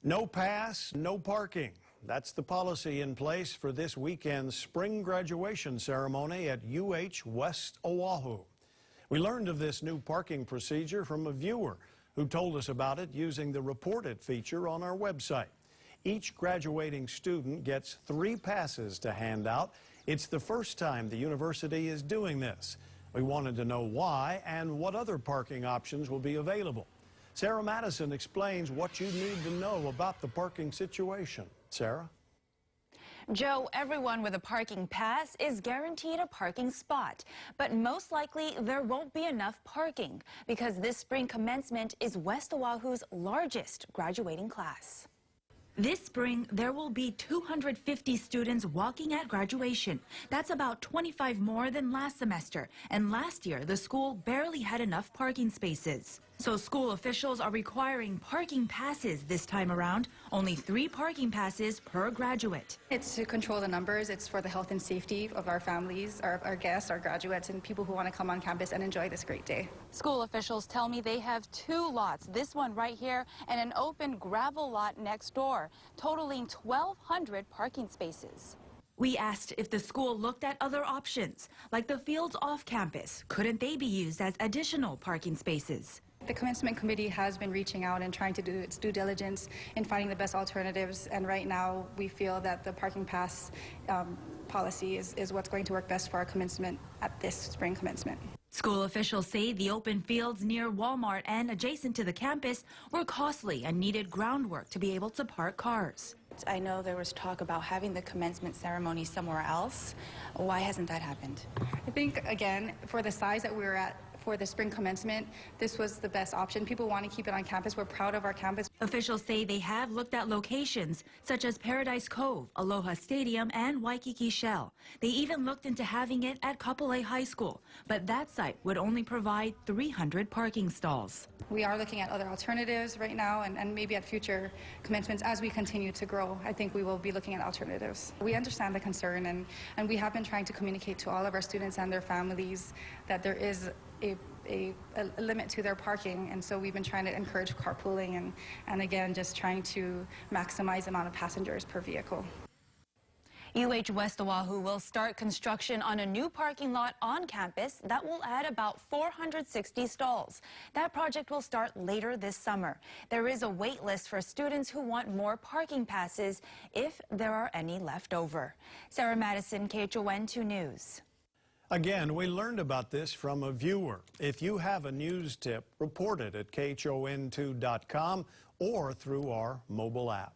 No pass, no parking. That's the policy in place for this weekend's spring graduation ceremony at UH West Oahu. We learned of this new parking procedure from a viewer who told us about it using the Report It feature on our website. Each graduating student gets 3 passes to hand out. It's the first time the university is doing this. We wanted to know why and what other parking options will be available. Sarah Madison explains what you need to know about the parking situation. Sarah? Joe, everyone with a parking pass is guaranteed a parking spot, but most likely there won't be enough parking because this spring commencement is West Oahu's largest graduating class. This spring, there will be 250 students walking at graduation. That's about 25 more than last semester. And last year, the school barely had enough parking spaces. So school officials are requiring parking passes this time around. Only 3 parking passes per graduate. It's to control the numbers. It's for the health and safety of our families, our guests, our graduates, and people who want to come on campus and enjoy this great day. School officials tell me they have 2 lots, this one right here and an open gravel lot next door, totaling 1,200 parking spaces. We asked if the school looked at other options, like the fields off campus. Couldn't they be used as additional parking spaces? The commencement committee has been reaching out and trying to do its due diligence in finding the best alternatives, and right now we feel that the parking pass policy is what's going to work best for our commencement at this spring commencement. School officials say the open fields near Walmart and adjacent to the campus were costly and needed groundwork to be able to park cars. I know there was talk about having the commencement ceremony somewhere else. Why hasn't that happened? I think, again, for the size that we were at for the spring commencement, this was the best option. People want to keep it on campus. We're proud of our campus. Officials say they have looked at locations such as Paradise Cove, Aloha Stadium, and Waikiki Shell. They even looked into having it at Kapolei High School, but that site would only provide 300 parking stalls. We are looking at other alternatives right now, and maybe at future commencements as we continue to grow. I think we will be looking at alternatives. We understand the concern, and we have been trying to communicate to all of our students and their families that there is a limit to their parking, and so we've been trying to encourage carpooling and again just trying to maximize the amount of passengers per vehicle. UH West Oahu will start construction on a new parking lot on campus that will add about 460 stalls. That project will start later this summer. There is a wait list for students who want more parking passes if there are any left over. Sarah Madison, KHON 2 News. Again, we learned about this from a viewer. If you have a news tip, report it at KHON2.com or through our mobile app.